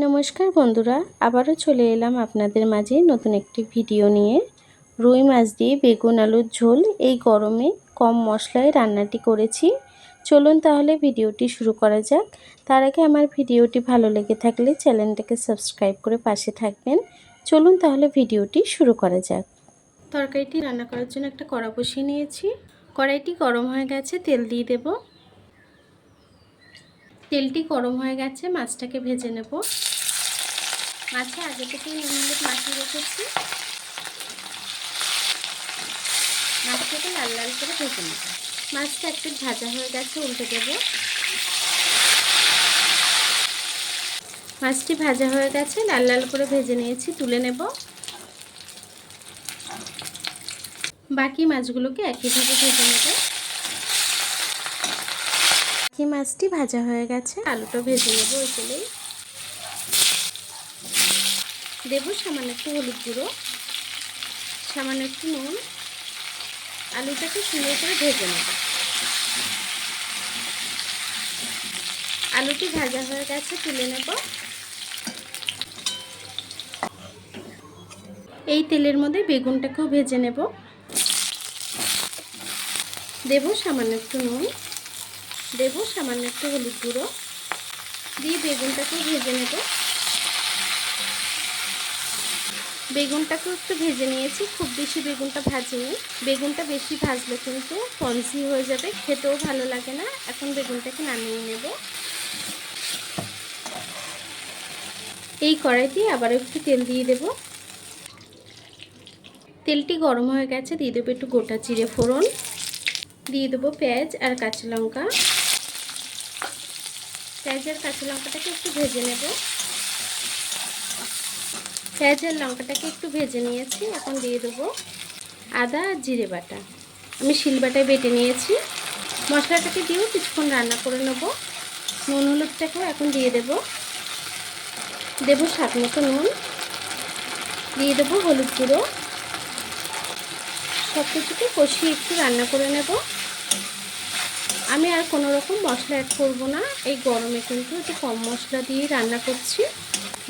নমস্কার বন্ধুরা, আবারও চলে এলাম আপনাদের মাঝে নতুন একটি ভিডিও নিয়ে। রুই মাছ দিয়ে বেগুন আলুর ঝোল এই গরমে কম মশলায় রান্নাটি করেছি। চলুন তাহলে ভিডিওটি শুরু করা যাক। তার আগে আমার ভিডিওটি ভালো লেগে থাকলে চ্যানেলটাকে সাবস্ক্রাইব করে পাশে থাকবেন। চলুন তাহলে ভিডিওটি শুরু করা যাক। তরকারিটি রান্না করার জন্য একটা কড়া বসিয়ে নিয়েছি। কড়াইটি গরম হয়ে গেছে, তেল দিয়ে দেব। তেলটি গরম হয়ে গেছে, মাছটাকে ভেজে নেব। মাছে আগে থেকেই নুন হলুদ মাখিয়ে রেখেছি। মাছটাকে লাল লাল করে ভেজে নেব। মাছটা একটু ভাজা হয়ে গেছে, উল্টে দেব। মাছটি ভাজা হয়ে গেছে, লাল লাল করে ভেজে নিয়েছি, তুলে নেব। বাকি মাছগুলোকে একইভাবে ভেজে নেব। বাকি মাছটি ভাজা হয়ে গেছে, আলুটা ভেজে নেব। ওই তেলেই দেব সামান্য একটু হলুদ গুঁড়ো, সামান্য একটু নুন। আলুটাকে সুন্দর করে ভেজে নেব। আলুটি ভাজা হয়ে গেছে, তুলে নেব। এই তেলের মধ্যে বেগুনটাকেও ভেজে নেব। দেব সামান্য একটু নুন, দেব সামান্য একটু হলুদ গুঁড়ো, দিয়ে বেগুনটাকেও ভেজে নেব। বেগুনটাকেও একটু ভেজে নিয়েছি, খুব বেশি বেগুনটা ভাজিনি। বেগুনটা বেশি ভাজলে কিন্তু কঞ্চি হয়ে যাবে, খেতেও ভালো লাগে না। এখন বেগুনটাকে নামিয়ে নেব। এই কড়াইতে আবার একটু তেল দিয়ে দেব। তেলটি গরম হয়ে গেছে, দিয়ে দেবো একটু গোটা জিরে ফোড়ন, দিয়ে দেবো পেঁয়াজ আর কাঁচা লঙ্কা। পেঁয়াজ আর কাঁচা লঙ্কাটাকে একটু ভেজে নেব। পেঁয়াজ আর লঙ্কাটাকে একটু ভেজে নিয়েছি, এখন দিয়ে দেবো আদা আর জিরে বাটা। আমি শিলবাটায় বেটে নিয়েছি। মশলাটাকে দিয়েও কিছুক্ষণ রান্না করে নেব। নুন হলুদটাকেও এখন দিয়ে দেব। দেব স্বাদ মতো নুন, দিয়ে দেবো হলুদ গুঁড়ো। সব কিছুকে কষিয়ে একটু রান্না করে নেব। আমি আর কোনো রকম মশলা অ্যাড করব না। এই গরমে কিন্তু একটু কম মশলা দিয়ে রান্না করছি।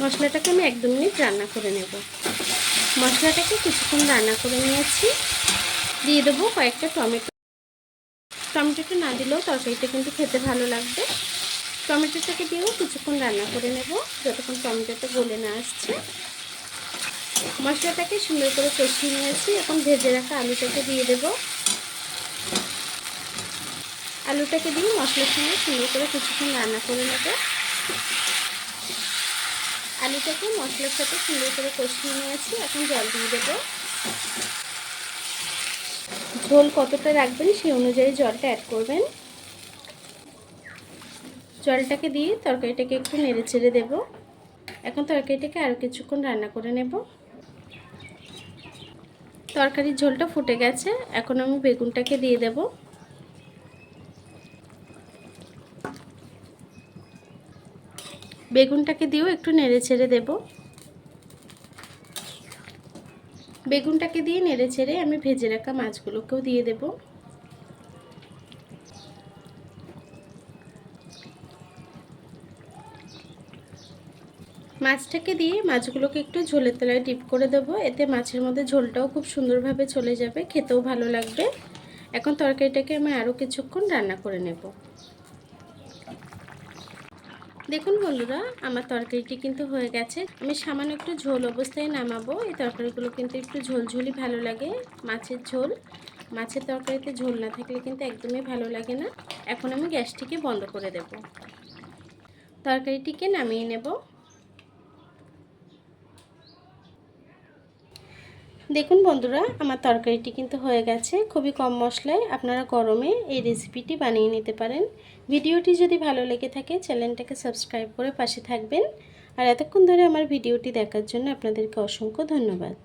মশলাটাকে আমি 1-2 মিনিট রান্না করে নেব। মশলাটাকে কিছুক্ষণ রান্না করে নিয়েছি। দিয়ে দেবো কয়েকটা টমেটো। টমেটোটা না দিলেও তরকারিটা কিন্তু খেতে ভালো লাগবে। টমেটোটাকে দিয়েও কিছুক্ষণ রান্না করে নেব, যতক্ষণ টমেটোটা গলে না আসছে। মশলাটাকে সুন্দর করে কষিয়ে নিয়েছি। এখন ভেজে রাখা আলুটাকে দিয়ে দেব। আলুটাকে দিয়ে মশলার সঙ্গে সুন্দর করে কিছুক্ষণ রান্না করে নেব। আলুটাকে মশলার সাথে সুন্দর করে কষিয়ে নিয়েছি। এখন জল দিয়ে দেব। ঝোল কতটা রাখবেন সেই অনুযায়ী জলটা অ্যাড করবেন। জলটাকে দিয়ে তরকারিটাকে একটু নেড়ে চেড়ে দেব। এখন তরকারিটাকে আরও কিছুক্ষণ রান্না করে নেব। তরকারির ঝোলটা ফুটে গেছে, এখন আমি বেগুনটাকে দিয়ে দেব। বেগুনটাকে দিয়েও একটু নেড়ে ছেড়ে দেব। বেগুনটাকে দিয়ে নেড়ে ছেড়ে আমি ভেজে রাখা মাছগুলোকেও দিয়ে দেব। মাছটাকে দিয়ে মাছগুলোকে একটু ঝোলের তলায় ডিপ করে দেবো। এতে মাছের মধ্যে ঝোলটাও খুব সুন্দরভাবে চলে যাবে, খেতেও ভালো লাগবে। এখন তরকারিটাকে আমি আরও কিছুক্ষণ রান্না করে নেব। দেখুন বন্ধুরা, আমার তরকারিটি কিন্তু হয়ে গেছে। আমি সামান্য একটু ঝোল অবস্থায় নামাবো। এই তরকারিগুলো কিন্তু একটু ঝোলঝোলই ভালো লাগে। মাছের ঝোল, মাছের তরকারিতে ঝোল না থাকলে কিন্তু একদমই ভালো লাগে না। এখন আমি গ্যাসটিকে বন্ধ করে দেব। তরকারিটিকে নামিয়ে নেব। দেখুন বন্ধুরা, আমার তরকারিটি কিন্তু হয়ে গেছে। খুবই কম মশলায় আপনারা গরমে এই রেসিপিটি বানিয়ে নিতে পারেন। ভিডিওটি যদি ভালো লেগে থাকে চ্যানেলটাকে সাবস্ক্রাইব করে পাশে থাকবেন। আর এতক্ষণ ধরে আমার ভিডিওটি দেখার জন্য আপনাদেরকে অসংখ্য ধন্যবাদ।